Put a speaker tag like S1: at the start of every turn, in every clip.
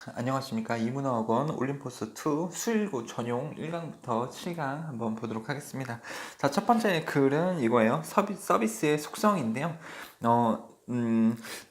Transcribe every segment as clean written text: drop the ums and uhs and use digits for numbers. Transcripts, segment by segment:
S1: 안녕하십니까. 이문화학원 올림포스2 수일고 전용 1강부터 7강 한번 보도록 하겠습니다. 자, 첫 번째 글은 이거예요. 서비스의 속성인데요.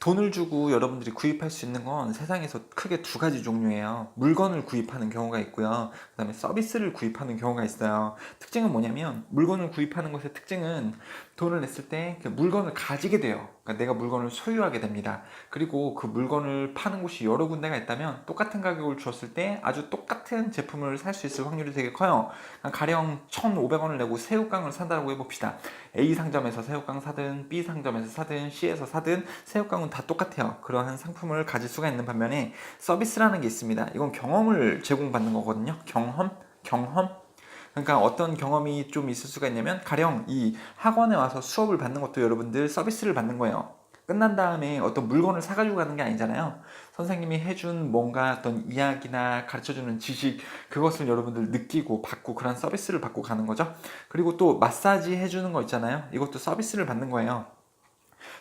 S1: 돈을 주고 여러분들이 구입할 수 있는 건 세상에서 크게 두 가지 종류예요. 물건을 구입하는 경우가 있고요. 그 다음에 서비스를 구입하는 경우가 있어요. 특징은 뭐냐면 물건을 구입하는 것의 특징은 돈을 냈을 때 그 물건을 가지게 돼요. 그러니까 내가 물건을 소유하게 됩니다. 그리고 그 물건을 파는 곳이 여러 군데가 있다면 똑같은 가격을 주었을 때 아주 똑같은 제품을 살 수 있을 확률이 되게 커요. 가령 1,500원을 내고 새우깡을 산다고 해봅시다. A 상점에서 새우깡 사든 B 상점에서 사든 C에서 사든 새우깡은 다 똑같아요. 그러한 상품을 가질 수가 있는 반면에 서비스라는 게 있습니다. 이건 경험을 제공받는 거거든요. 경험. 그러니까 어떤 경험이 좀 있을 수가 있냐면 가령 이 학원에 와서 수업을 받는 것도 여러분들 서비스를 받는 거예요. 끝난 다음에 어떤 물건을 사가지고 가는 게 아니잖아요. 선생님이 해준 뭔가 어떤 이야기나 가르쳐주는 지식, 그것을 여러분들 느끼고 받고 그런 서비스를 받고 가는 거죠. 그리고 또 마사지 해주는 거 있잖아요. 이것도 서비스를 받는 거예요.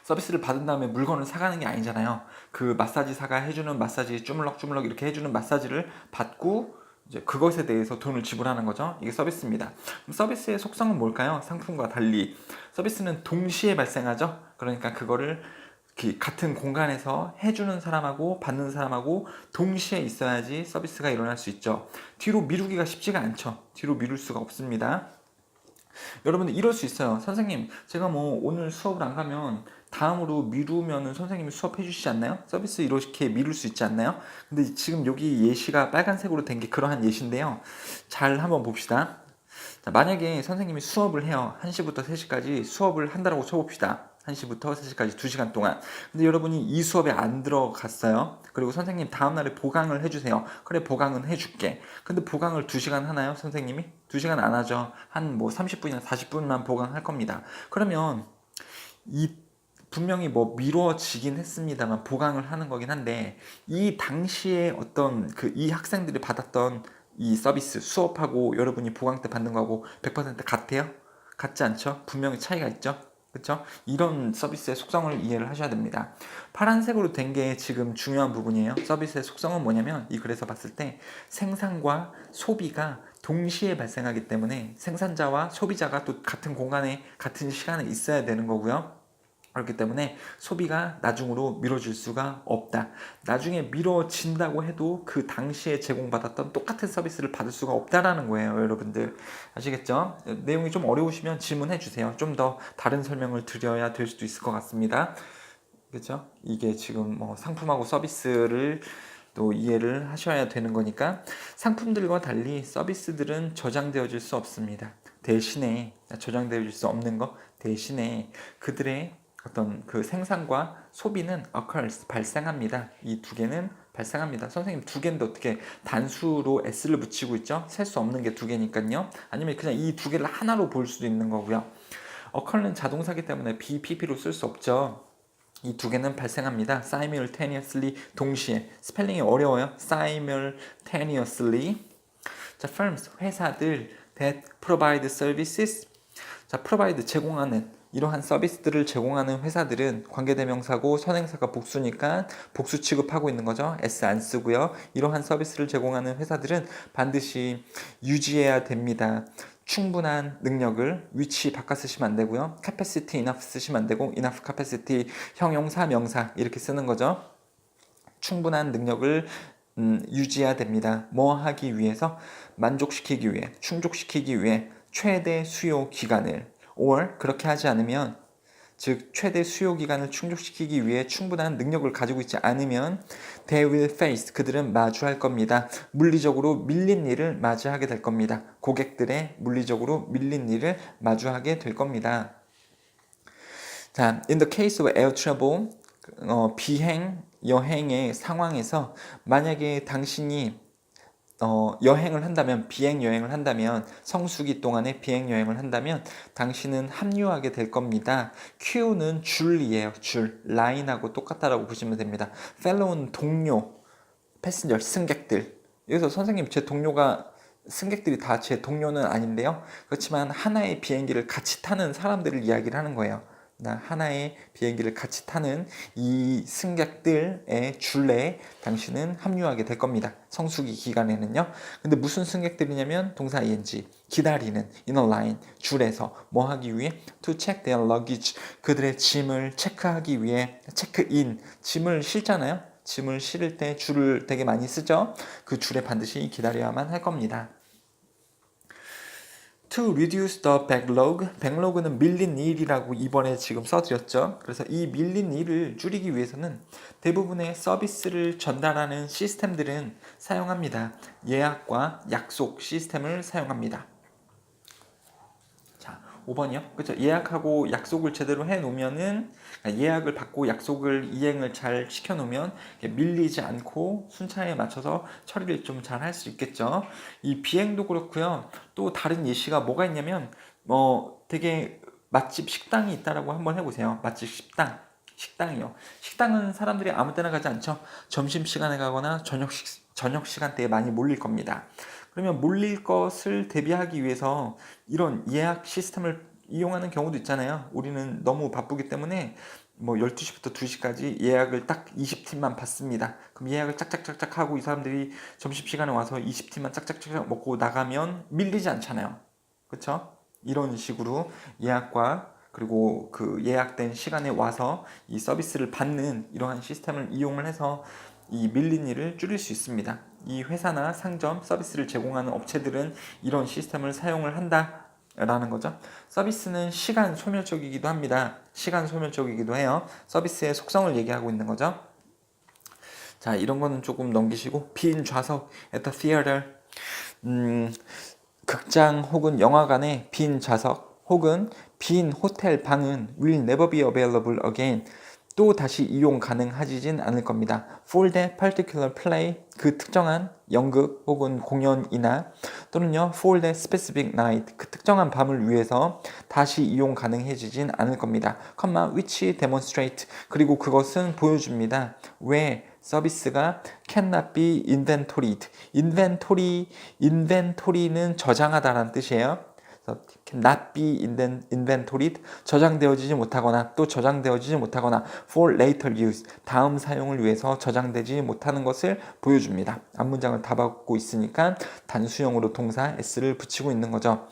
S1: 서비스를 받은 다음에 물건을 사가는 게 아니잖아요. 그 마사지사가 해주는 마사지, 주물럭주물럭 이렇게 해주는 마사지를 받고 이제 그것에 대해서 돈을 지불하는 거죠. 이게 서비스입니다. 그럼 서비스의 속성은 뭘까요? 상품과 달리 서비스는 동시에 발생하죠. 그러니까 그거를 같은 공간에서 해주는 사람하고 받는 사람하고 동시에 있어야지 서비스가 일어날 수 있죠. 뒤로 미루기가 쉽지가 않죠. 뒤로 미룰 수가 없습니다. 여러분들 이럴 수 있어요. 선생님, 제가 뭐 오늘 수업을 안 가면 다음으로 미루면은 선생님이 수업해 주시지 않나요? 서비스 이렇게 미룰 수 있지 않나요? 근데 지금 여기 예시가 빨간색으로 된 게 그러한 예시인데요. 잘 한번 봅시다. 자, 만약에 선생님이 수업을 해요. 1시부터 3시까지 수업을 한다고 쳐봅시다. 1시부터 3시까지 2시간 동안. 근데 여러분이 이 수업에 안 들어갔어요. 그리고 선생님 다음날에 보강을 해주세요. 그래, 보강은 해줄게. 근데 보강을 2시간 하나요? 선생님이? 2시간 안 하죠. 한 뭐 30분이나 40분만 보강할 겁니다. 그러면 이 분명히 뭐 미뤄지긴 했습니다만 보강을 하는 거긴 한데 이 당시에 어떤 이 학생들이 받았던 이 서비스 수업하고 여러분이 보강 때 받는 거하고 100% 같아요? 같지 않죠? 분명히 차이가 있죠? 그렇죠? 이런 서비스의 속성을 이해를 하셔야 됩니다. 파란색으로 된 게 지금 중요한 부분이에요. 서비스의 속성은 뭐냐면 이 글에서 봤을 때 생산과 소비가 동시에 발생하기 때문에 생산자와 소비자가 또 같은 공간에 같은 시간에 있어야 되는 거고요. 그렇기 때문에 소비가 나중으로 미뤄질 수가 없다. 나중에 미뤄진다고 해도 그 당시에 제공받았던 똑같은 서비스를 받을 수가 없다라는 거예요, 여러분들. 아시겠죠? 내용이 좀 어려우시면 질문해 주세요. 좀 더 다른 설명을 드려야 될 수도 있을 것 같습니다. 그렇죠? 이게 지금 뭐 상품하고 서비스를 또 이해를 하셔야 되는 거니까 상품들과 달리 서비스들은 저장되어질 수 없습니다. 대신에 저장되어질 수 없는 거 대신에 그들의 어떤 그 생산과 소비는 occurs 발생합니다. 이 두 개는 발생합니다. 선생님 두 개인데 어떻게 단수로 s를 붙이고 있죠? 셀 수 없는 게 두 개니까요. 아니면 그냥 이 두 개를 하나로 볼 수도 있는 거고요. occur는 자동사기 때문에 BPP로 쓸 수 없죠. 이 두 개는 발생합니다. simultaneously 동시에. 스펠링이 어려워요. simultaneously. 자, firms 회사들 that provide services. 자, provide 제공하는 이러한 서비스들을 제공하는 회사들은 관계대명사고 선행사가 복수니까 복수 취급하고 있는 거죠. S 안 쓰고요. 이러한 서비스를 제공하는 회사들은 반드시 유지해야 됩니다. 충분한 능력을 위치 바꿔 쓰시면 안 되고요. capacity enough 쓰시면 안 되고 enough capacity 형용사 명사 이렇게 쓰는 거죠. 충분한 능력을 유지해야 됩니다. 뭐 하기 위해서? 만족시키기 위해, 충족시키기 위해 최대 수요 기간을 or 그렇게 하지 않으면 즉 최대 수요 기간을 충족시키기 위해 충분한 능력을 가지고 있지 않으면 they will face 그들은 마주할 겁니다. 물리적으로 밀린 일을 맞이하게 될 겁니다. 고객들의 물리적으로 밀린 일을 마주하게 될 겁니다. 자, in the case of air travel 비행 여행의 상황에서 만약에 당신이 여행을 한다면 비행 여행을 한다면 성수기 동안에 비행 여행을 한다면 당신은 합류하게 될 겁니다. Q는 줄이에요. 줄. 라인하고 똑같다라고 보시면 됩니다. fellow는 동료, 패신저, 승객들. 여기서 선생님 제 동료가 승객들이 다 제 동료는 아닌데요. 그렇지만 하나의 비행기를 같이 타는 사람들을 이야기를 하는 거예요. 하나의 비행기를 같이 타는 이 승객들의 줄에 당신은 합류하게 될 겁니다. 성수기 기간에는요. 근데 무슨 승객들이냐면 동사 ing, 기다리는 in a line, 줄에서 뭐 하기 위해? to check their luggage, 그들의 짐을 체크하기 위해 체크인, 짐을 실잖아요. 짐을 실을 때 줄을 되게 많이 쓰죠. 그 줄에 반드시 기다려야만 할 겁니다. To reduce the backlog, backlog는 밀린 일이라고 이번에 지금 써드렸죠. 그래서 이 밀린 일을 줄이기 위해서는 대부분의 서비스를 전달하는 시스템들은 사용합니다. 예약과 약속 시스템을 사용합니다. 자, 5번이요. 그렇죠. 예약하고 약속을 제대로 해놓으면은, 예약을 받고 약속을 이행을 잘 시켜놓으면 밀리지 않고 순차에 맞춰서 처리를 좀 잘 할 수 있겠죠. 이 비행도 그렇고요. 또 다른 예시가 뭐가 있냐면 되게 맛집 식당이 있다라고 한번 해보세요. 맛집 식당이요. 식당은 사람들이 아무 때나 가지 않죠. 점심시간에 가거나 저녁 시간대에 많이 몰릴 겁니다. 그러면 몰릴 것을 대비하기 위해서 이런 예약 시스템을 이용하는 경우도 있잖아요. 우리는 너무 바쁘기 때문에 12시부터 2시까지 예약을 딱 20팀만 받습니다. 그럼 예약을 짝짝짝짝 하고 이 사람들이 점심시간에 와서 20팀만 짝짝짝짝 먹고 나가면 밀리지 않잖아요. 그렇죠? 이런 식으로 예약과 그리고 그 예약된 시간에 와서 이 서비스를 받는 이러한 시스템을 이용을 해서 이 밀린 일을 줄일 수 있습니다. 이 회사나 상점, 서비스를 제공하는 업체들은 이런 시스템을 사용을 한다라는 거죠. 서비스는 시간 소멸적이기도 합니다. 시간 소멸적이기도 해요. 서비스의 속성을 얘기하고 있는 거죠. 자, 이런 거는 조금 넘기시고, 빈 좌석 at the theater, 극장 혹은 영화관의 빈 좌석 혹은 빈 호텔 방은 will never be available again. 또 다시 이용 가능하지진 않을 겁니다. For that particular play, 그 특정한 연극 혹은 공연이나 또는요 for that specific night, 그 특정한 밤을 위해서 다시 이용 가능해지진 않을 겁니다. which demonstrate, 그리고 그것은 보여줍니다. 왜 서비스가 cannot be inventoried. inventory는 저장하다라는 뜻이에요. cannot be inventoried, 저장되어지지 못하거나 또 저장되어지지 못하거나 for later use, 다음 사용을 위해서 저장되지 못하는 것을 보여줍니다. 앞문장을 다 받고 있으니까 단수형으로 동사 s를 붙이고 있는 거죠.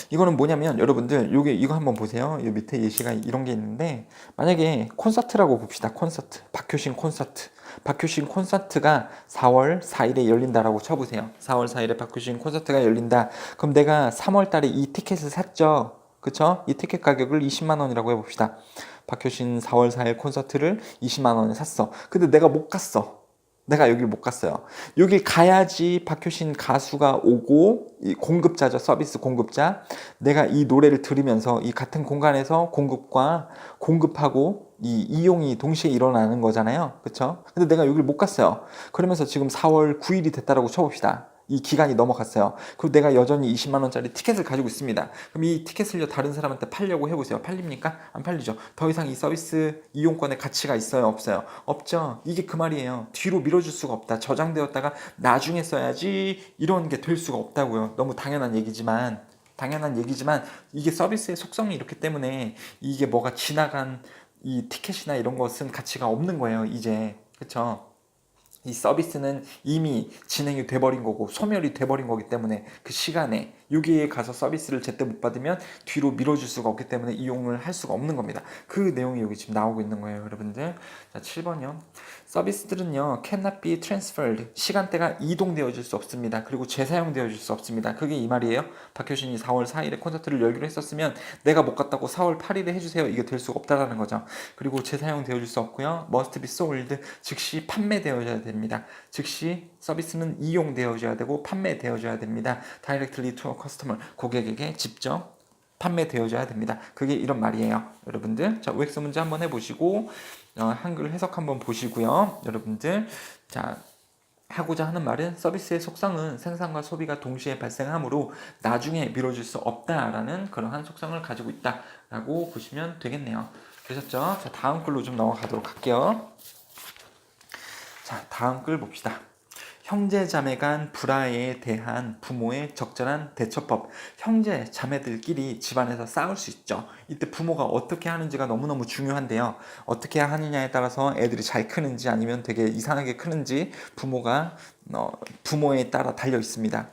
S1: 이거는 뭐냐면 여러분들 이거 한번 보세요. 이 밑에 예시가 이런 게 있는데, 만약에 콘서트라고 봅시다. 콘서트, 박효신 콘서트. 박효신 콘서트가 4월 4일에 열린다라고 쳐보세요. 4월 4일에 박효신 콘서트가 열린다. 그럼 내가 3월 달에 이 티켓을 샀죠. 그쵸? 이 티켓 가격을 20만 원이라고 해봅시다. 박효신 4월 4일 콘서트를 20만 원에 샀어. 근데 내가 못 갔어. 내가 여길 못 갔어요. 여길 가야지 박효신 가수가 오고, 이 공급자죠. 서비스 공급자. 내가 이 노래를 들으면서 이 같은 공간에서 공급하고 이 이용이 동시에 일어나는 거잖아요. 그쵸? 근데 내가 여길 못 갔어요. 그러면서 지금 4월 9일이 됐다라고 쳐봅시다. 이 기간이 넘어갔어요. 그리고 내가 여전히 20만 원짜리 티켓을 가지고 있습니다. 그럼 이 티켓을 다른 사람한테 팔려고 해보세요. 팔립니까? 안 팔리죠. 더 이상 이 서비스 이용권의 가치가 있어요? 없어요? 없죠. 이게 그 말이에요. 뒤로 밀어줄 수가 없다. 저장되었다가 나중에 써야지 이런 게 될 수가 없다고요. 너무 당연한 얘기지만 이게 서비스의 속성이 이렇기 때문에 이게 뭐가 지나간 이 티켓이나 이런 것은 가치가 없는 거예요. 이제. 그쵸? 이 서비스는 이미 진행이 돼버린 거고 소멸이 돼버린 거기 때문에 그 시간에 여기에 가서 서비스를 제때 못 받으면 뒤로 밀어줄 수가 없기 때문에 이용을 할 수가 없는 겁니다. 그 내용이 여기 지금 나오고 있는 거예요, 여러분들. 자, 7번이요. 서비스들은요 cannot be transferred, 시간대가 이동되어질 수 없습니다. 그리고 재사용되어질 수 없습니다. 그게 이 말이에요. 박효신이 4월 4일에 콘서트를 열기로 했었으면 내가 못 갔다고 4월 8일에 해주세요, 이게 될 수가 없다라는 거죠. 그리고 재사용되어질 수 없고요, must be sold, 즉시 판매되어져야 됩니다. 즉시 서비스는 이용되어져야 되고 판매되어져야 됩니다. directly to a customer, 고객에게 직접 판매되어져야 됩니다. 그게 이런 말이에요, 여러분들. 자, OX 문제 한번 해보시고 한글 해석 한번 보시고요, 여러분들. 자, 하고자 하는 말은 서비스의 속성은 생산과 소비가 동시에 발생하므로 나중에 미뤄질 수 없다라는 그러한 속성을 가지고 있다라고 보시면 되겠네요. 되셨죠? 자, 다음 글로 좀 넘어가도록 할게요. 자, 다음 글 봅시다. 형제 자매 간 불화에 대한 부모의 적절한 대처법. 형제 자매들끼리 집안에서 싸울 수 있죠. 이때 부모가 어떻게 하는지가 너무너무 중요한데요. 어떻게 하느냐에 따라서 애들이 잘 크는지 아니면 되게 이상하게 크는지 부모에 따라 달려 있습니다.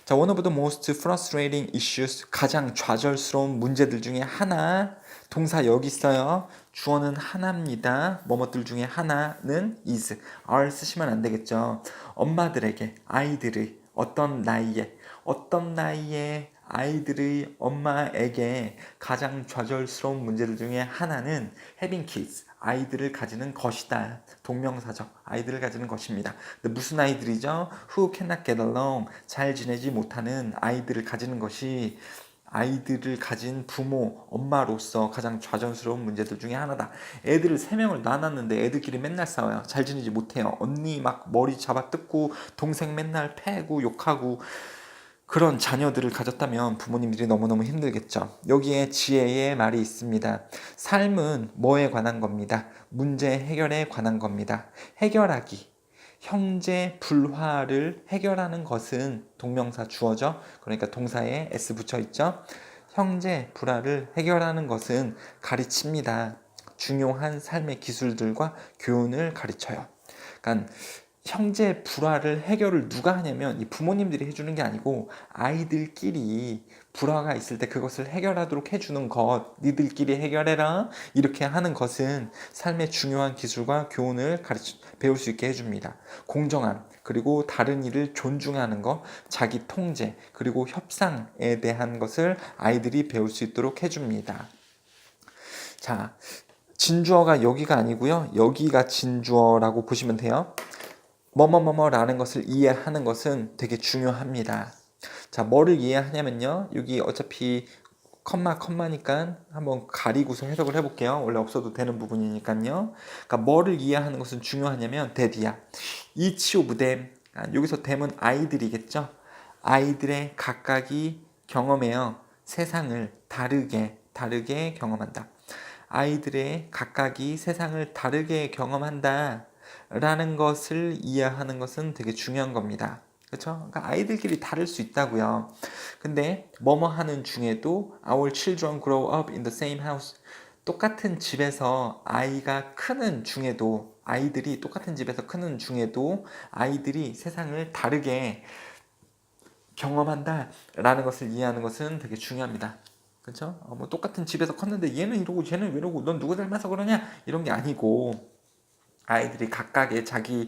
S1: 자, one of the most frustrating issues, 가장 좌절스러운 문제들 중에 하나, 동사 여기 있어요. 주어는 하나입니다. 뭐뭐들 중에 하나는 is, are 쓰시면 안 되겠죠. 엄마들에게 아이들의 어떤 나이에 아이들의 엄마에게 가장 좌절스러운 문제들 중에 하나는 having kids, 아이들을 가지는 것이다. 동명사죠. 아이들을 가지는 것입니다. 근데 무슨 아이들이죠? Who cannot get along, 잘 지내지 못하는 아이들을 가지는 것이 아이들을 가진 부모, 엄마로서 가장 좌절스러운 문제들 중에 하나다. 애들을 3명을 낳았는데 애들끼리 맨날 싸워요. 잘 지내지 못해요. 언니 막 머리 잡아 뜯고 동생 맨날 패고 욕하고 그런 자녀들을 가졌다면 부모님들이 너무너무 힘들겠죠. 여기에 지혜의 말이 있습니다. 삶은 뭐에 관한 겁니다. 문제 해결에 관한 겁니다. 해결하기. 형제 불화를 해결하는 것은 동명사 주어죠. 그러니까 동사에 s 붙여 있죠. 형제 불화를 해결하는 것은 가르칩니다. 중요한 삶의 기술들과 교훈을 가르쳐요. 그러니까 형제 불화를 해결을 누가 하냐면 이 부모님들이 해주는 게 아니고 아이들끼리 불화가 있을 때 그것을 해결하도록 해주는 것, 니들끼리 해결해라 이렇게 하는 것은 삶의 중요한 기술과 교훈을 배울 수 있게 해줍니다. 공정함, 그리고 다른 이를 존중하는 것, 자기 통제, 그리고 협상에 대한 것을 아이들이 배울 수 있도록 해줍니다. 자, 진주어가 여기가 아니고요. 여기가 진주어라고 보시면 돼요. 뭐뭐뭐뭐라는 것을 이해하는 것은 되게 중요합니다. 자, 뭐를 이해하냐면요. 여기 어차피 컴마니까 한번 가리고서 해석을 해볼게요. 원래 없어도 되는 부분이니까요. 그러니까 뭐를 이해하는 것은 중요하냐면 대디야. each of them. 여기서 them은 아이들이겠죠. 아이들의 각각이 경험해요. 세상을 다르게 경험한다. 아이들의 각각이 세상을 다르게 경험한다. 라는 것을 이해하는 것은 되게 중요한 겁니다. 그렇죠? 그러니까 아이들끼리 다를 수 있다고요. 근데 뭐뭐 하는 중에도 our children grow up in the same house. 똑같은 집에서 아이가 크는 중에도 아이들이 똑같은 집에서 크는 중에도 아이들이 세상을 다르게 경험한다라는 것을 이해하는 것은 되게 중요합니다. 그렇죠? 뭐 똑같은 집에서 컸는데 얘는 이러고 쟤는 이러고 넌 누구 닮아서 그러냐 이런 게 아니고 아이들이 각각의 자기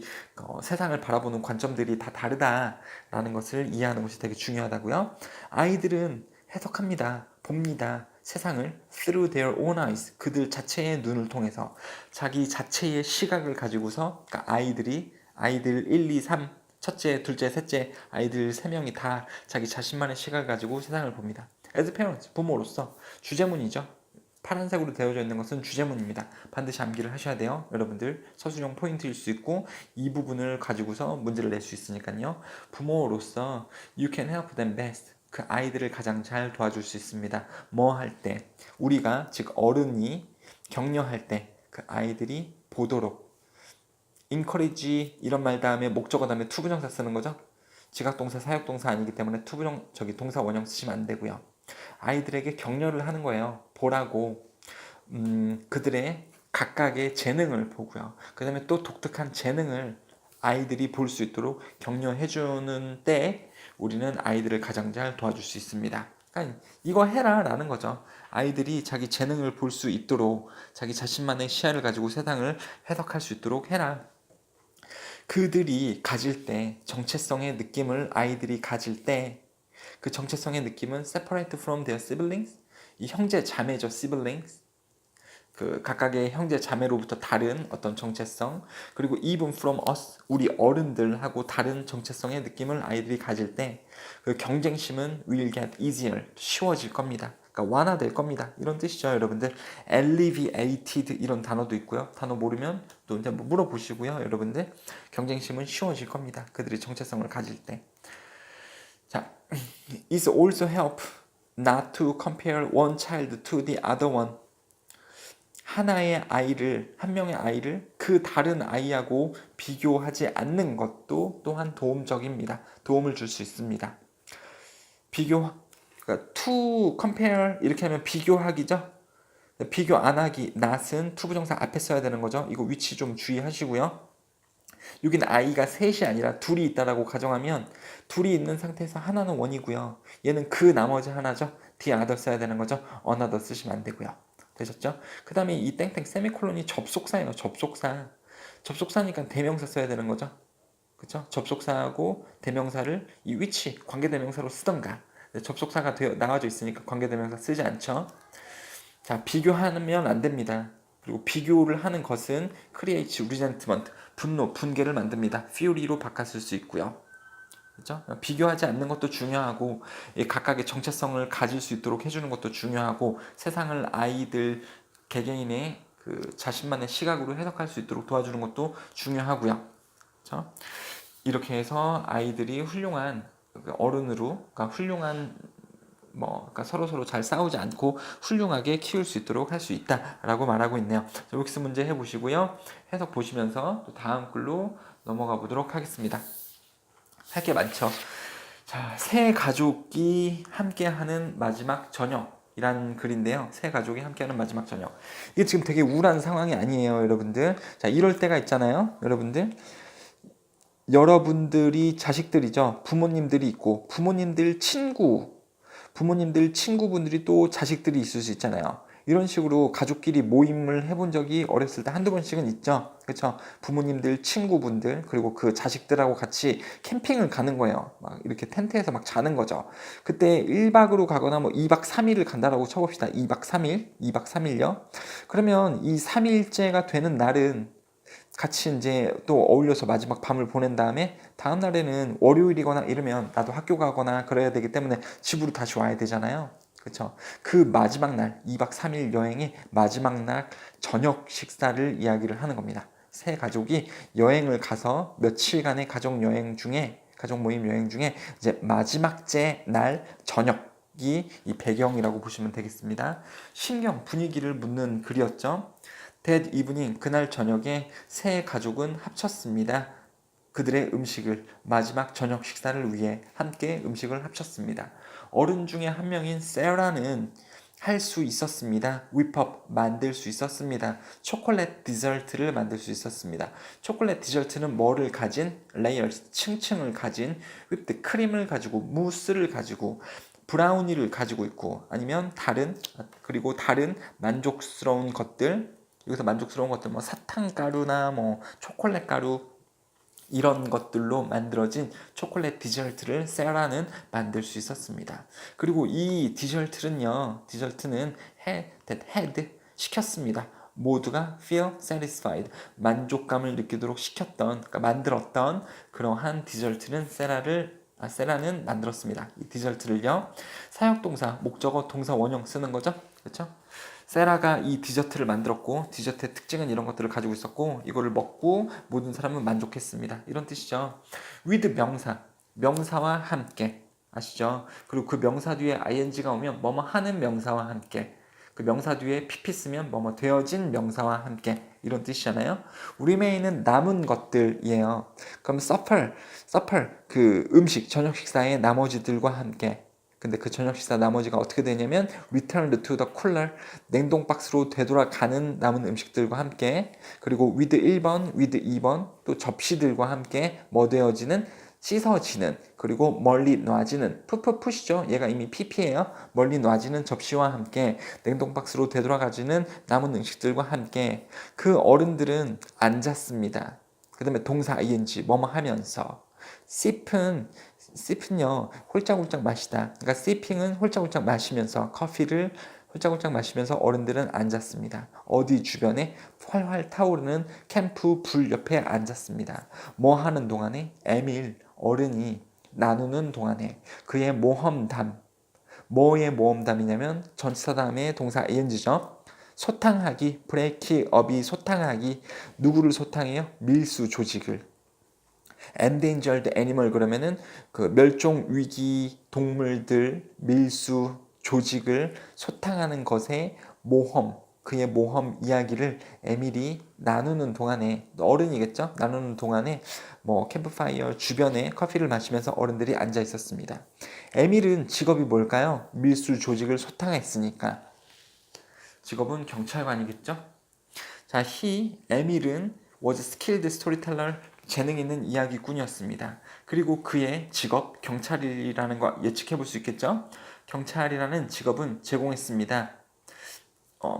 S1: 세상을 바라보는 관점들이 다 다르다라는 것을 이해하는 것이 되게 중요하다고요. 아이들은 해석합니다. 봅니다. 세상을 through their own eyes, 그들 자체의 눈을 통해서 자기 자체의 시각을 가지고서 그러니까 아이들 1, 2, 3 첫째, 둘째, 셋째 아이들 3명이 다 자기 자신만의 시각을 가지고 세상을 봅니다. As parents, 부모로서 주제문이죠. 파란색으로 되어져 있는 것은 주제문입니다. 반드시 암기를 하셔야 돼요. 여러분들 서술형 포인트일 수 있고 이 부분을 가지고서 문제를 낼 수 있으니까요. 부모로서 you can help them best. 그 아이들을 가장 잘 도와줄 수 있습니다. 뭐 할 때? 우리가 즉 어른이 격려할 때 그 아이들이 보도록 encourage 이런 말 다음에 목적어 다음에 투부정사 쓰는 거죠. 지각동사, 사역동사 아니기 때문에 동사 원형 쓰시면 안 되고요. 아이들에게 격려를 하는 거예요. 보라고 그들의 각각의 재능을 보고요. 그 다음에 또 독특한 재능을 아이들이 볼 수 있도록 격려해 주는 때 우리는 아이들을 가장 잘 도와줄 수 있습니다. 그러니까 이거 해라 라는 거죠. 아이들이 자기 재능을 볼 수 있도록 자기 자신만의 시야를 가지고 세상을 해석할 수 있도록 해라. 그들이 가질 때 정체성의 느낌을 아이들이 가질 때 그 정체성의 느낌은 separate from their siblings, 이 형제 자매죠. siblings, 그 각각의 형제 자매로부터 다른 어떤 정체성, 그리고 even from us, 우리 어른들하고 다른 정체성의 느낌을 아이들이 가질 때 그 경쟁심은 will get easier, 쉬워질 겁니다. 그러니까 완화될 겁니다. 이런 뜻이죠, 여러분들. alleviated 이런 단어도 있고요. 단어 모르면 또 이제 물어보시고요, 여러분들. 경쟁심은 쉬워질 겁니다. 그들이 정체성을 가질 때. 자, is also help not to compare one child to the other one. 하나의 아이를, 한 명의 아이를 그 다른 아이하고 비교하지 않는 것도 또한 도움적입니다. 도움을 줄 수 있습니다. 비교, 그러니까 to compare 이렇게 하면 비교하기죠. 비교 안 하기, not은 투부정사 앞에 써야 되는 거죠. 이거 위치 좀 주의하시고요. 여기는 아이가 셋이 아니라 둘이 있다라고 가정하면 둘이 있는 상태에서 하나는 원이고요. 얘는 그 나머지 하나죠. the other 써야 되는 거죠. another 쓰시면 안 되고요. 되셨죠? 그 다음에 이 땡땡 세미콜론이 접속사예요. 접속사. 접속사니까 대명사 써야 되는 거죠. 그쵸? 접속사하고 대명사를 이 위치, 관계대명사로 쓰던가. 접속사가 나와져 있으니까 관계대명사 쓰지 않죠. 자, 비교하면 안 됩니다. 그리고 비교를 하는 것은 creates resentment, 분노, 분개를 만듭니다. fury로 바꿨을 수 있고요. 그렇죠? 비교하지 않는 것도 중요하고 각각의 정체성을 가질 수 있도록 해주는 것도 중요하고 세상을 아이들 개개인의 그 자신만의 시각으로 해석할 수 있도록 도와주는 것도 중요하고요. 그렇죠? 이렇게 해서 아이들이 훌륭한 어른으로, 그러니까 훌륭한 그러니까 서로 잘 싸우지 않고 훌륭하게 키울 수 있도록 할 수 있다라고 말하고 있네요. 웍스 문제 해보시고요. 해석 보시면서 또 다음 글로 넘어가 보도록 하겠습니다. 할 게 많죠. 자, 새 가족이 함께하는 마지막 저녁이란 글인데요. 새 가족이 함께하는 마지막 저녁. 이게 지금 되게 우울한 상황이 아니에요, 여러분들. 자, 이럴 때가 있잖아요, 여러분들. 여러분들이 자식들이죠. 부모님들이 있고 부모님들 친구분들이 또 자식들이 있을 수 있잖아요. 이런 식으로 가족끼리 모임을 해본 적이 어렸을 때 한두 번씩은 있죠. 그렇죠? 부모님들, 친구분들, 그리고 그 자식들하고 같이 캠핑을 가는 거예요. 막 이렇게 텐트에서 막 자는 거죠. 그때 1박으로 가거나 뭐 2박 3일을 간다라고 쳐봅시다. 2박 3일요. 그러면 이 3일째가 되는 날은 같이 이제 또 어울려서 마지막 밤을 보낸 다음에 다음 날에는 월요일이거나 이러면 나도 학교 가거나 그래야 되기 때문에 집으로 다시 와야 되잖아요. 그렇죠? 그 마지막 날 2박 3일 여행의 마지막 날 저녁 식사를 이야기를 하는 겁니다. 새 가족이 여행을 가서 며칠간의 가족 모임 여행 중에 이제 마지막째 날 저녁이 이 배경이라고 보시면 되겠습니다. 신경 분위기를 묻는 글이었죠. That evening, 그날 저녁에 세 가족은 합쳤습니다. 그들의 음식을, 마지막 저녁 식사를 위해 함께 음식을 합쳤습니다. 어른 중에 한 명인 세라는 할 수 있었습니다. whip 만들 수 있었습니다. 초콜릿 디저트를 만들 수 있었습니다. 초콜릿 디저트는 뭐를 가진? layers, 층층을 가진 whipped 크림을 가지고 무스를 가지고 브라우니를 가지고 있고 아니면 다른 만족스러운 것들, 여기서 만족스러운 것들 뭐 사탕가루나 뭐 초콜릿 가루 이런 것들로 만들어진 초콜릿 디저트를 세라는 만들 수 있었습니다. 그리고 이 디저트는 had 시켰습니다. 모두가 feel satisfied, 만족감을 느끼도록 시켰던, 그러니까 만들었던 그러한 디저트는 세라는 만들었습니다. 이 디저트를요. 사역동사, 목적어, 동사 원형 쓰는 거죠. 그렇죠? 세라가 이 디저트를 만들었고 디저트의 특징은 이런 것들을 가지고 있었고 이거를 먹고 모든 사람은 만족했습니다. 이런 뜻이죠. with 명사와 함께 아시죠? 그리고 그 명사 뒤에 ing가 오면 뭐뭐 하는 명사와 함께, 그 명사 뒤에 pp 쓰면 뭐뭐 되어진 명사와 함께 이런 뜻이잖아요. remain은 남은 것들이에요. 그럼 supper 그 음식 저녁 식사의 나머지들과 함께. 근데 그 저녁 식사 나머지가 어떻게 되냐면 returned to the cooler, 냉동 박스로 되돌아가는 남은 음식들과 함께, 그리고 with 1번, with 2번 또 접시들과 함께 뭐 되어지는, 씻어지는, 그리고 멀리 놔지는, 푸시죠. 얘가 이미 pp예요. 멀리 놔지는 접시와 함께 냉동 박스로 되돌아가지는 남은 음식들과 함께 그 어른들은 앉았습니다. 그 다음에 동사 ing 뭐뭐 하면서, sip은요 홀짝홀짝 마시다. 그러니까 sipping은 홀짝홀짝 마시면서, 커피를 홀짝홀짝 마시면서 어른들은 앉았습니다. 어디 주변에 활활 타오르는 캠프 불 옆에 앉았습니다. 뭐 하는 동안에? 에밀 어른이 나누는 동안에 그의 모험담. 뭐의 모험담이냐면 전치사 다음에 동사 ing죠. 소탕하기, break up이 소탕하기. 누구를 소탕해요? 밀수 조직을. endangered animal 그러면은 그 멸종 위기 동물들, 밀수 조직을 소탕하는 것의 모험, 그의 모험 이야기를 에밀이 나누는 동안에, 어른이겠죠? 나누는 동안에 뭐 캠프파이어 주변에 커피를 마시면서 어른들이 앉아 있었습니다. 에밀은 직업이 뭘까요? 밀수 조직을 소탕했으니까 직업은 경찰관이겠죠? 자, 에밀은 was skilled storyteller, 재능 있는 이야기꾼이었습니다. 그리고 그의 직업, 경찰이라는 거 예측해 볼 수 있겠죠? 경찰이라는 직업은 제공했습니다.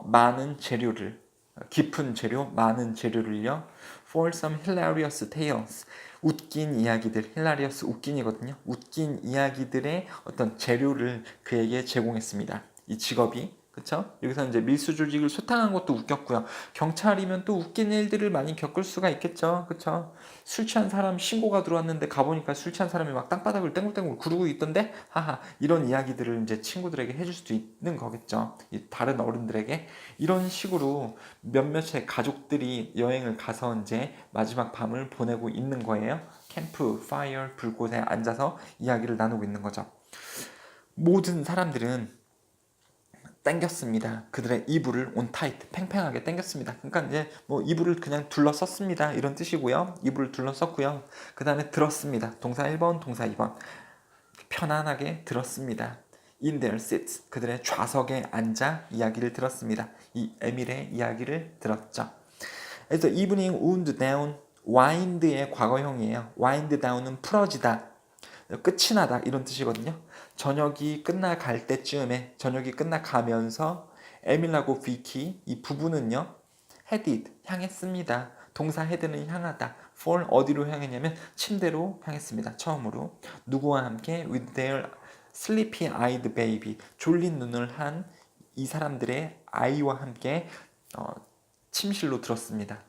S1: 많은 재료를, 깊은 재료, 많은 재료를요. For some hilarious tales, 웃긴 이야기들, hilarious 웃긴이거든요. 웃긴 이야기들의 어떤 재료를 그에게 제공했습니다. 이 직업이, 그쵸? 여기서 이제 밀수 조직을 소탕한 것도 웃겼고요. 경찰이면 또 웃긴 일들을 많이 겪을 수가 있겠죠, 그쵸? 술 취한 사람 신고가 들어왔는데 가보니까 술 취한 사람이 막 땅바닥을 땡글땡글 구르고 있던데, 하하, 이런 이야기들을 이제 친구들에게 해줄 수도 있는 거겠죠. 이 다른 어른들에게. 이런 식으로 몇몇의 가족들이 여행을 가서 이제 마지막 밤을 보내고 있는 거예요. 캠프, 파이어, 불꽃에 앉아서 이야기를 나누고 있는 거죠. 모든 사람들은 당겼습니다. 그들의 이불을 온 타이트, 팽팽하게 당겼습니다. 그러니까 이제 뭐 이불을 그냥 둘러썼습니다. 이런 뜻이고요. 이불을 둘러썼고요. 그 다음에 들었습니다. 동사 1번, 동사 2번. 편안하게 들었습니다. In their seats, 그들의 좌석에 앉아 이야기를 들었습니다. 이 에밀의 이야기를 들었죠. 그래서 evening wound down, wind의 과거형이에요. wind down은 풀어지다, 끝이 나다 이런 뜻이거든요. 저녁이 끝나갈 때쯤에, 저녁이 끝나가면서 에밀하고 비키 이 부부는요, headed 향했습니다. 동사 head는 향하다. for 어디로 향했냐면 침대로 향했습니다. 처음으로 누구와 함께 with their sleepy-eyed baby, 졸린 눈을 한 이 사람들의 아이와 함께 침실로 들었습니다.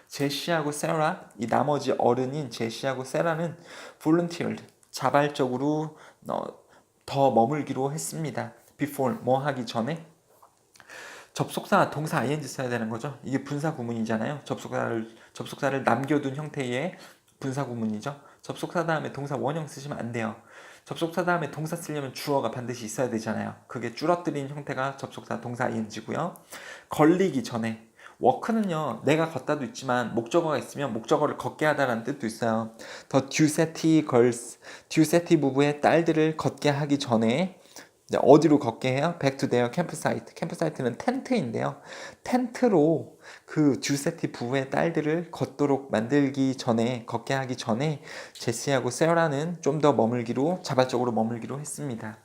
S1: 제시하고 세라, 이 나머지 어른인 제시하고 세라는 volunteered, 자발적으로 더 머물기로 했습니다. before, 뭐 하기 전에. 접속사 동사 ing 써야 되는 거죠. 이게 분사 구문이잖아요. 접속사를 남겨둔 형태의 분사 구문이죠. 접속사 다음에 동사 원형 쓰시면 안 돼요. 접속사 다음에 동사 쓰려면 주어가 반드시 있어야 되잖아요. 그게 줄어들인 형태가 접속사 동사 ing고요. 걸리기 전에. 워크는요, 내가 걷다도 있지만 목적어가 있으면 목적어를 걷게 하다라는 뜻도 있어요. 더 듀세티 걸스, 듀세티 부부의 딸들을 걷게 하기 전에 어디로 걷게 해요? Back to their campsite. 캠프사이트는 텐트인데요. 텐트로 그 듀세티 부부의 딸들을 걷도록 만들기 전에, 걷게 하기 전에 제시하고 세라는 좀 더 머물기로, 자발적으로 머물기로 했습니다.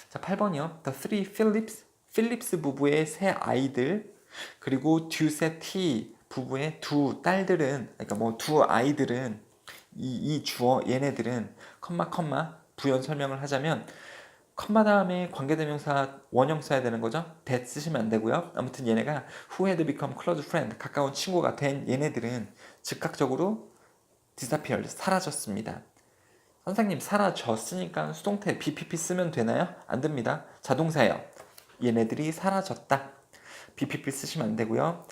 S1: 자, 8번이요. The three Phillips, 필립스 부부의 세 아이들, 그리고 듀세티 부부의 두 딸들은, 그러니까 뭐 두 아이들은, 이 주어 얘네들은 컴마 부연 설명을 하자면 컴마 다음에 관계대명사 원형 써야 되는 거죠. that 쓰시면 안 되고요. 아무튼 얘네가 who had become close friend, 가까운 친구가 된 얘네들은 즉각적으로 disappeared, 사라졌습니다. 선생님, 사라졌으니까 수동태 BPP 쓰면 되나요? 안 됩니다. 자동사예요. 얘네들이 사라졌다. BPP 쓰시면 안 되고요.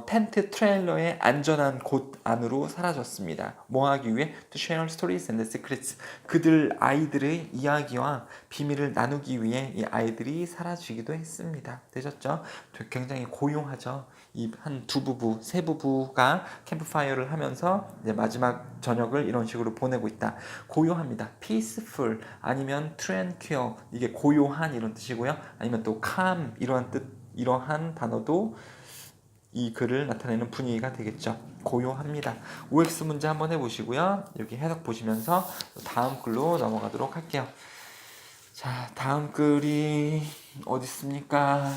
S1: 텐트 트레일러의 안전한 곳 안으로 사라졌습니다. 뭐 하기 위해? To share stories and secrets. 그들 아이들의 이야기와 비밀을 나누기 위해 이 아이들이 사라지기도 했습니다. 되셨죠? 굉장히 고요하죠. 이 한 두 부부, 세 부부가 캠프파이어를 하면서 이제 마지막 저녁을 이런 식으로 보내고 있다. 고요합니다. peaceful 아니면 tranquil, 이게 고요한 이런 뜻이고요. 아니면 또 calm 이러한 뜻, 이러한 단어도 이 글을 나타내는 분위기가 되겠죠. 고요합니다. OX 문제 한번 해보시고요. 여기 해석 보시면서 다음 글로 넘어가도록 할게요. 자, 다음 글이 어디 있습니까?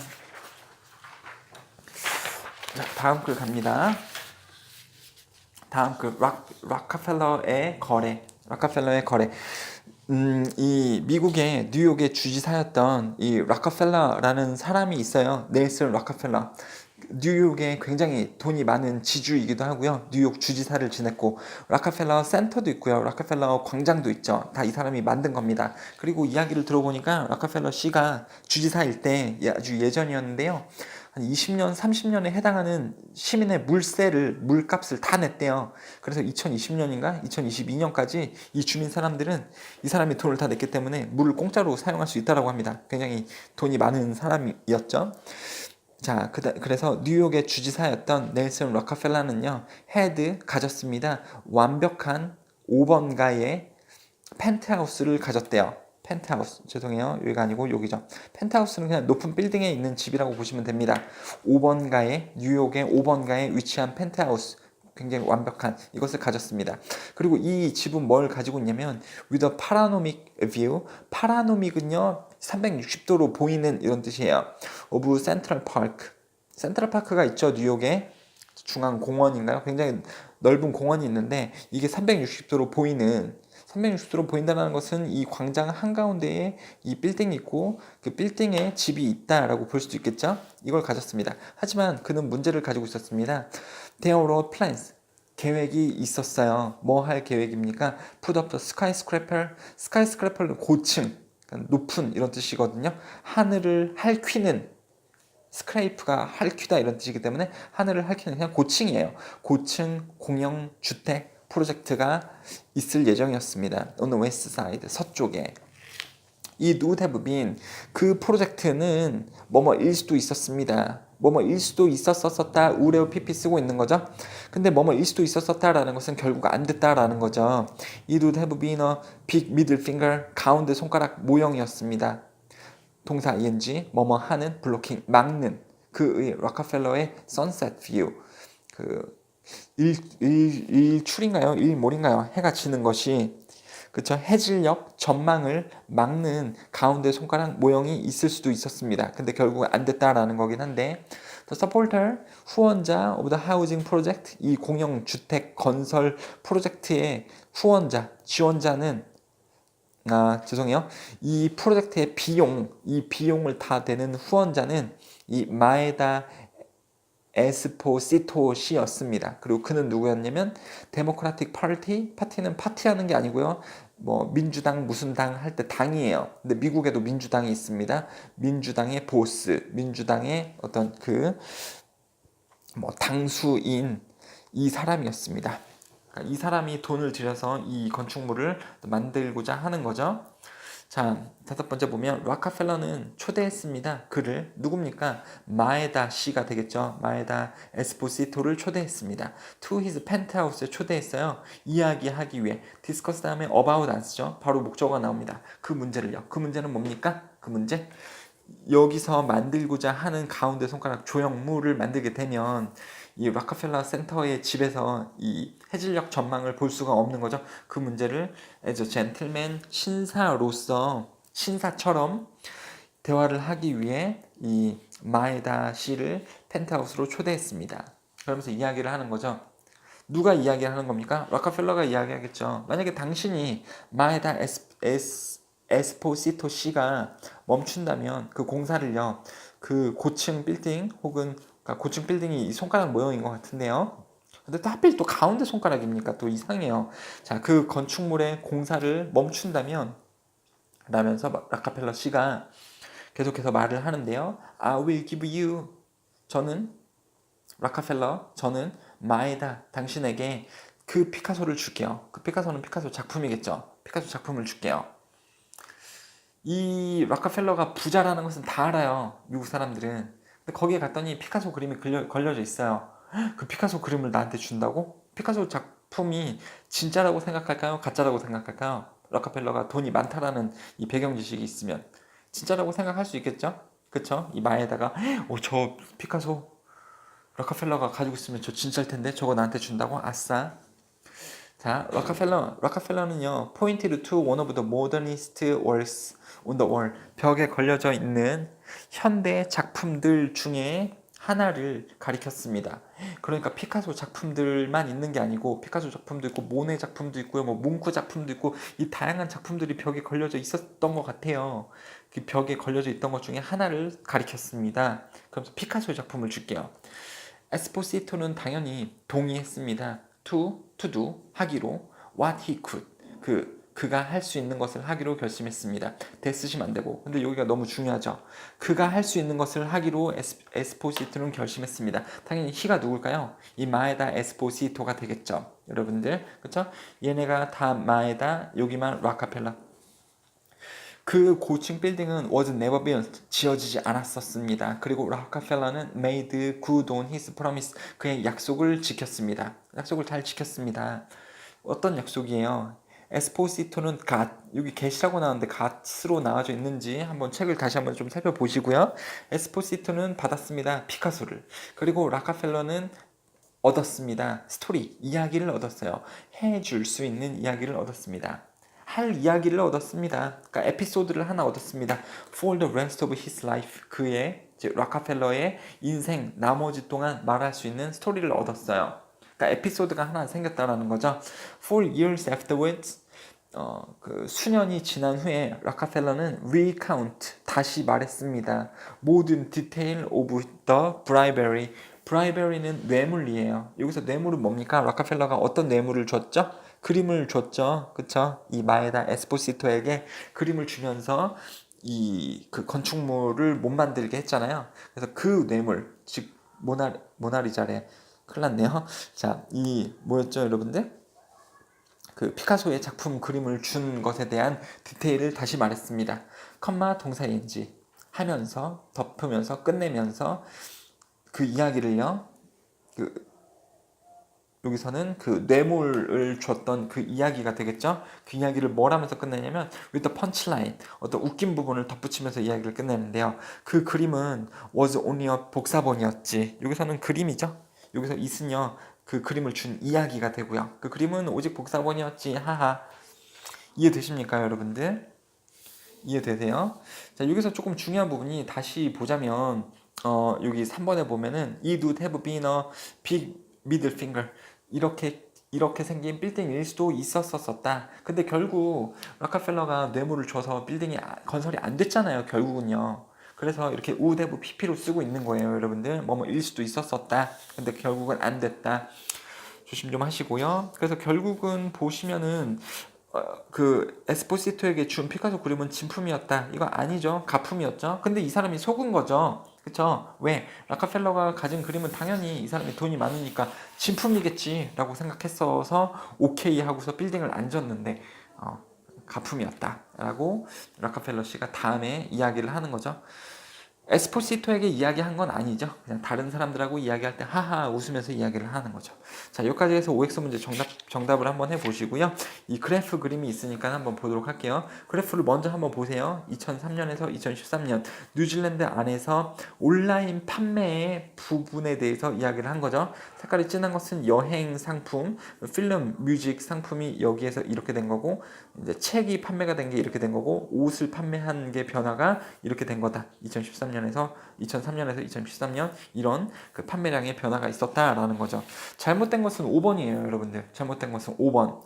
S1: 자, 다음 글 갑니다. 다음 글 락카펠러의 거래. 락카펠러의 거래. 이 미국의 뉴욕의 주지사였던 이 락카펠러라는 사람이 있어요. 넬슨 락카펠러. 뉴욕에 굉장히 돈이 많은 지주이기도 하고요. 뉴욕 주지사를 지냈고, 락카펠러 센터도 있고요. 락카펠러 광장도 있죠. 다 이 사람이 만든 겁니다. 그리고 이야기를 들어보니까 락카펠러 씨가 주지사일 때 아주 예전이었는데요. 한 20년, 30년에 해당하는 시민의 물값을 다 냈대요. 그래서 2020년인가 2022년까지 이 주민 사람들은 이 사람이 돈을 다 냈기 때문에 물을 공짜로 사용할 수 있다고 합니다. 굉장히 돈이 많은 사람이었죠. 자, 그래서 뉴욕의 주지사였던 넬슨 록펠러는요, 가졌습니다. 완벽한 5번가의 펜트하우스를 가졌대요. 펜트하우스, 죄송해요. 여기가 아니고 여기죠. 펜트하우스는 그냥 높은 빌딩에 있는 집이라고 보시면 됩니다. 5번가에, 뉴욕의 5번가에 위치한 펜트하우스, 굉장히 완벽한 이것을 가졌습니다. 그리고 이 집은 뭘 가지고 있냐면 with a panoramic view. 파라노믹은요 360도로 보이는 이런 뜻이에요. of Central Park. 센트럴파크가 있죠, 뉴욕에. 중앙 공원인가요? 굉장히 넓은 공원이 있는데 이게 360도로 보인다는 것은 이 광장 한가운데에 이 빌딩이 있고 그 빌딩에 집이 있다라고 볼 수도 있겠죠? 이걸 가졌습니다. 하지만 그는 문제를 가지고 있었습니다. There were plans. 계획이 있었어요. 뭐 할 계획입니까? Put up the skyscraper. skyscraper는 고층, 그러니까 높은 이런 뜻이거든요. 하늘을 핥히는, 스크레이프가 핥히다 이런 뜻이기 때문에 하늘을 핥히는 그냥 고층이에요. 고층 공영 주택 프로젝트가 있을 예정이었습니다. on the west side, 서쪽에. 이 would have been, 그 프로젝트는 뭐뭐일 수도 있었습니다. 뭐뭐일 수도 있었었다, 우레오 PP 쓰고 있는 거죠. 근데 뭐뭐일 수도 있었었다라는 것은 결국 안 됐다라는 거죠. It would have been a big middle finger, 가운데 손가락 모형이었습니다. 동사 ing, 뭐뭐 하는, 블로킹, 막는. 그의 록펠러의 sunset view, 그 일출인가요? 일몰인가요? 해가 지는 것이, 그쵸? 해질녘 전망을 막는 가운데 손가락 모형이 있을 수도 있었습니다. 근데 결국 안 됐다라는 거긴 한데, The supporter, 후원자 of the housing project, 이 공영주택 건설 프로젝트의 후원자, 지원자는, 죄송해요. 이 프로젝트의 이 비용을 다 대는 후원자는 이 마에다 에스포시토 씨였습니다. 그리고 그는 누구였냐면 데모크라틱 파티는 파티하는 게 아니고요. 뭐 민주당 무슨 당 할 때 당이에요. 근데 미국에도 민주당이 있습니다. 민주당의 보스, 민주당의 어떤 그 뭐 당수인 이 사람이었습니다. 그러니까 이 사람이 돈을 들여서 이 건축물을 만들고자 하는 거죠. 자, 다섯 번째 보면 록펠러는 초대했습니다. 그를 누굽니까? 마에다 씨가 되겠죠. 마에다 에스포시토를 초대했습니다. To his penthouse에 초대했어요. 이야기하기 위해. discuss 다음에 about 안 쓰죠. 바로 목적어가 나옵니다. 그 문제를요. 그 문제는 뭡니까? 그 문제? 여기서 만들고자 하는 가운데 손가락 조형물을 만들게 되면 이 록펠러 센터의 집에서 이 해질녘 전망을 볼 수가 없는 거죠. 그 문제를 as a gentleman, 신사처럼 대화를 하기 위해 이 마에다 씨를 펜트하우스로 초대했습니다. 그러면서 이야기를 하는 거죠. 누가 이야기를 하는 겁니까? 록펠러가 이야기하겠죠. 만약에 당신이 마에다 에스포시토 씨가 멈춘다면 그 공사를요, 그 고층 빌딩 혹은, 그러니까 고층 빌딩이 손가락 모형인 것 같은데요. 근데 또 하필 또 가운데 손가락입니까? 또 이상해요. 자, 그 건축물의 공사를 멈춘다면 라면서 록펠러 씨가 계속해서 말을 하는데요. I will give you, 저는 저는 마에다, 당신에게 그 피카소를 줄게요. 그 피카소는 피카소 작품이겠죠. 피카소 작품을 줄게요. 이 록펠러가 부자라는 것은 다 알아요. 미국 사람들은. 근데 거기에 갔더니 피카소 그림이 걸려져 있어요. 그 피카소 그림을 나한테 준다고? 피카소 작품이 진짜라고 생각할까요? 가짜라고 생각할까요? 록펠러가 돈이 많다라는 이 배경 지식이 있으면 진짜라고 생각할 수 있겠죠? 그쵸? 이 마에다가 저 피카소 록펠러가 가지고 있으면 저 진짜일 텐데 저거 나한테 준다고? 아싸. 자, 록펠러는요, pointed to one of the modernist works on the wall. 벽에 걸려져 있는 현대 작품들 중에 하나를 가리켰습니다. 그러니까 피카소 작품들만 있는 게 아니고 피카소 작품도 있고 모네 작품도 있고요, 뭐 뭉크 작품도 있고 이 다양한 작품들이 벽에 걸려져 있었던 것 같아요. 그 벽에 걸려져 있던 것 중에 하나를 가리켰습니다. 그러면서 피카소의 작품을 줄게요. 에스포시토는 당연히 동의했습니다. to do, 하기로, what he could, 그가 할 수 있는 것을 하기로 결심했습니다. 대 쓰시면 안 되고. 근데 여기가 너무 중요하죠. 그가 할 수 있는 것을 하기로 에스포시토는 결심했습니다. 당연히 he가 누굴까요? 이 마에다 에스포시토가 되겠죠. 여러분들, 그쵸? 얘네가 다 마에다, 여기만 록펠러. 그 고층 빌딩은 was never built, 지어지지 않았었습니다. 그리고 락카펠러는 made good on his promise, 그의 약속을 지켰습니다. 약속을 잘 지켰습니다. 어떤 약속이에요? 에스포시토는 갓, 여기 get이라고 나왔는데 gat으로 나와져 있는지 한번 책을 다시 한번 좀 살펴보시고요. 에스포시토는 받았습니다. 피카소를. 그리고 락카펠러는 얻었습니다. 스토리, 이야기를 얻었어요. 해줄 수 있는 이야기를 얻었습니다. 할 이야기를 얻었습니다. 그러니까 에피소드를 하나 얻었습니다. For the rest of his life, 그의 락카펠러의 인생 나머지 동안 말할 수 있는 스토리를 얻었어요. 그러니까 에피소드가 하나 생겼다라는 거죠. For years afterwards, 그 수년이 지난 후에 락카펠러는 recount, 다시 말했습니다. 모든 디테일 오브 더 bribery. bribery는 뇌물이에요. 여기서 뇌물은 뭡니까? 락카펠러가 어떤 뇌물을 줬죠? 그림을 줬죠. 그쵸? 이 마에다 에스포시토에게 그림을 주면서 이 그 건축물을 못 만들게 했잖아요. 그래서 그 뇌물, 즉 모나리자래. 큰일 났네요. 자, 이 뭐였죠, 여러분들? 그 피카소의 작품 그림을 준 것에 대한 디테일을 다시 말했습니다. 컴마 동사인지 하면서 덮으면서 끝내면서 그 이야기를요. 그 여기서는 그 뇌물을 줬던 그 이야기가 되겠죠. 그 이야기를 뭘 하면서 끝내냐면 with the punchline, 어떤 웃긴 부분을 덧붙이면서 이야기를 끝내는데요. 그 그림은 was only a 복사본이었지. 여기서는 그림이죠. 여기서 이은요 그 그림을 준 이야기가 되고요. 그 그림은 오직 복사본이었지. 하하. 이해되십니까, 여러분들? 이해되세요? 자, 여기서 조금 중요한 부분이 다시 보자면 여기 3번에 보면은 it would have been a big middle finger, 이렇게 생긴 빌딩일 수도 있었었다. 근데 결국 락카펠러가 뇌물을 줘서 빌딩이 건설이 안 됐잖아요, 결국은요. 그래서 이렇게 would have pp로 쓰고 있는 거예요, 여러분들. 뭐일 수도 있었었다. 근데 결국은 안 됐다. 조심 좀 하시고요. 그래서 결국은 보시면은 그 에스포시토에게 준 피카소 그림은 진품이었다. 이거 아니죠. 가품이었죠. 근데 이 사람이 속은 거죠. 그쵸? 왜? 락카펠러가 가진 그림은 당연히 이 사람이 돈이 많으니까 진품이겠지라고 생각했어서 오케이 하고서 빌딩을 안 졌는데 가품이었다라고 락카펠러 씨가 다음에 이야기를 하는 거죠. 에스포시토에게 이야기한 건 아니죠. 그냥 다른 사람들하고 이야기할 때 하하 웃으면서 이야기를 하는 거죠. 자, 여기까지 해서 OX 문제 정답을 한번 해보시고요. 이 그래프 그림이 있으니까 한번 보도록 할게요. 그래프를 먼저 한번 보세요. 2003년에서 2013년 뉴질랜드 안에서 온라인 판매의 부분에 대해서 이야기를 한 거죠. 색깔이 진한 것은 여행 상품, 필름, 뮤직 상품이 여기에서 이렇게 된 거고, 이제 책이 판매가 된 게 이렇게 된 거고, 옷을 판매한 게 변화가 이렇게 된 거다. 2013년에서 2013년 이런 그 판매량의 변화가 있었다라는 거죠. 잘못된 것은 5번이에요, 여러분들. 잘못된 것은 5번.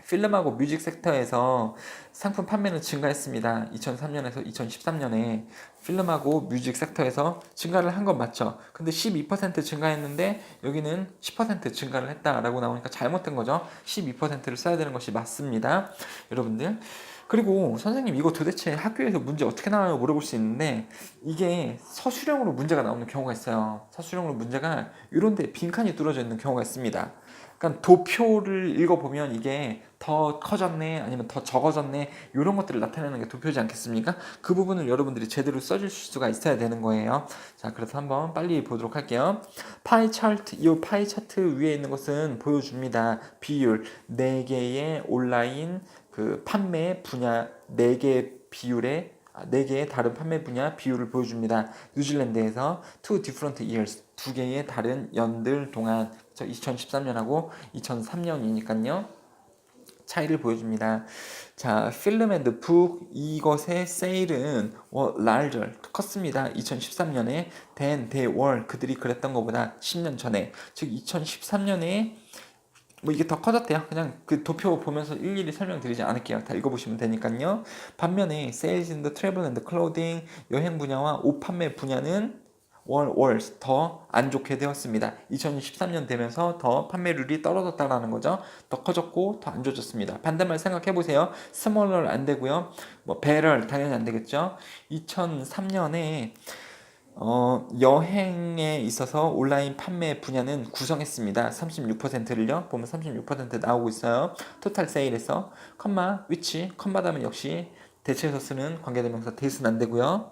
S1: 필름하고 뮤직 섹터에서 상품 판매는 증가했습니다. 2003년에서 2013년에 필름하고 뮤직 섹터에서 증가를 한 건 맞죠. 근데 12% 증가했는데 여기는 10% 증가를 했다라고 나오니까 잘못된 거죠. 12%를 써야 되는 것이 맞습니다. 여러분들. 그리고 선생님 이거 도대체 학교에서 문제 어떻게 나와요? 물어볼 수 있는데 이게 서술형으로 문제가 나오는 경우가 있어요. 서술형으로 문제가 이런 데 빈칸이 뚫어져 있는 경우가 있습니다. 그러니까 도표를 읽어보면 이게 더 커졌네 아니면 더 적어졌네 이런 것들을 나타내는 게 도표지 않겠습니까? 그 부분을 여러분들이 제대로 써줄 수가 있어야 되는 거예요. 자, 그래서 한번 빨리 보도록 할게요. 파이 차트, 이 파이 차트 위에 있는 것은 보여줍니다. 비율 4개의 온라인 그 판매 분야 4개 비율의 4개의 다른 판매 분야 비율을 보여줍니다. 뉴질랜드에서 two different years, 2개의 다른 연들 동안 2013년하고 2003년이니까요. 차이를 보여줍니다. 자, 필름 앤드 북 이것의 세일은 larger 컸습니다. 2013년에 than they were, 그들이 그랬던 것보다 10년 전에, 즉 2013년에 뭐 이게 더 커졌대요. 그냥 그 도표 보면서 일일이 설명드리지 않을게요. 다 읽어보시면 되니까요. 반면에 sales in the travel and clothing, 여행 분야와 옷 판매 분야는 worse, 더 안 좋게 되었습니다. 2013년 되면서 더 판매율이 떨어졌다라는 거죠. 더 커졌고 더 안 좋아졌습니다. 반대말 생각해 보세요. smaller 안 되고요. 뭐 better 당연히 안 되겠죠. 2003년에 여행에 있어서 온라인 판매 분야는 구성했습니다. 36%를요. 보면 36% 나오고 있어요. 토탈 세일에서 컴마 위치 컴마 다음에 역시 대체해서 쓰는 관계대명사 that은 안 되고요.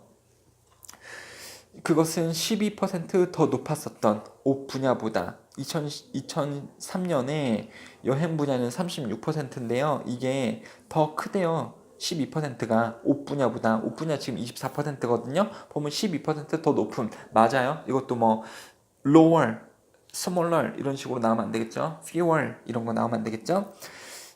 S1: 그것은 12%더 높았었던 옷 분야보다 2003년에 여행 분야는 36%인데요. 이게 더 크대요. 12%가 옷 분야보다 옷 분야 지금 24%거든요. 보면 12%더 높음 맞아요. 이것도 뭐 lower, smaller 이런 식으로 나오면 안 되겠죠. fewer 이런 거 나오면 안 되겠죠.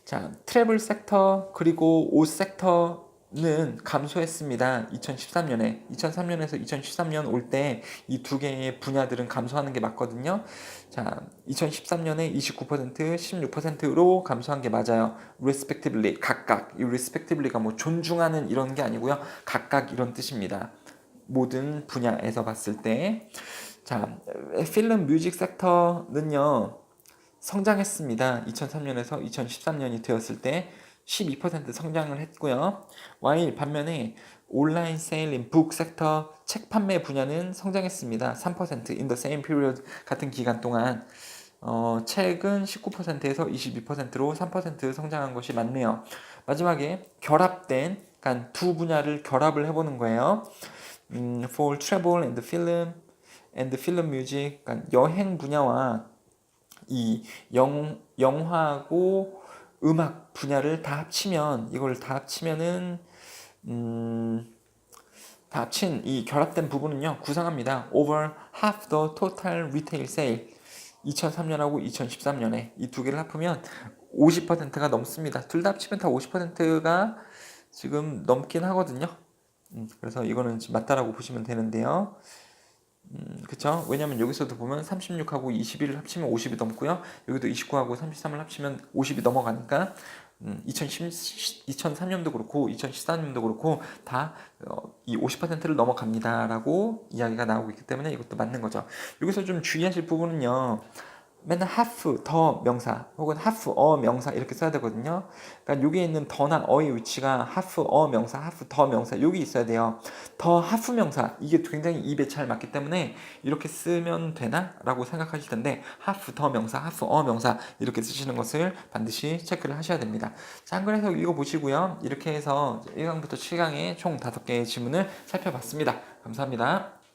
S1: 자, 트래블 섹터 그리고 옷 섹터는 감소했습니다. 2013년에 2003년에서 2013년 올 때 이 두 개의 분야들은 감소하는 게 맞거든요. 자, 2013년에 29%, 16%로 감소한 게 맞아요. respectively 각각. 이 respectively가 뭐 존중하는 이런 게 아니고요. 각각 이런 뜻입니다. 모든 분야에서 봤을 때. 자, 필름 뮤직 섹터는요. 성장했습니다. 2003년에서 2013년이 되었을 때 12% 성장을 했고요. while 반면에 온라인 세일링 북 섹터 책 판매 분야는 성장했습니다. 3% in the same period 같은 기간 동안 책은 19%에서 22%로 3% 성장한 것이 맞네요. 마지막에 결합된 그러니까 두 분야를 결합을 해보는 거예요. for travel and film music 그러니까 여행 분야와 이 영화하고 음악 분야를 다 합치면 이걸 다 합치면은 다 합친 이 결합된 부분은요 구성합니다. over half the total retail sale 2003년하고 2013년에 이 두 개를 합하면 50%가 넘습니다. 둘 다 합치면 다 50%가 지금 넘긴 하거든요. 그래서 이거는 지금 맞다라고 보시면 되는데요. 그쵸? 왜냐면 여기서도 보면 36하고 21을 합치면 50이 넘고요. 여기도 29하고 33을 합치면 50이 넘어가니까 2003년도 그렇고 2014년도 그렇고 다 이 50%를 넘어갑니다라고 이야기가 나오고 있기 때문에 이것도 맞는 거죠. 여기서 좀 주의하실 부분은요. 맨날 have 더 명사 혹은 have 명사 이렇게 써야 되거든요. 그러니까 여기에 있는 더나 어의 위치가 have 명사, have 더 명사 여기 있어야 돼요. 더 have 명사 이게 굉장히 입에 잘 맞기 때문에 이렇게 쓰면 되나? 라고 생각하실 텐데 have 더 명사, have 명사 이렇게 쓰시는 것을 반드시 체크를 하셔야 됩니다. 자, 한글 해석 읽어보시고요. 이렇게 해서 1강부터 7강의 총 5개의 지문을 살펴봤습니다. 감사합니다.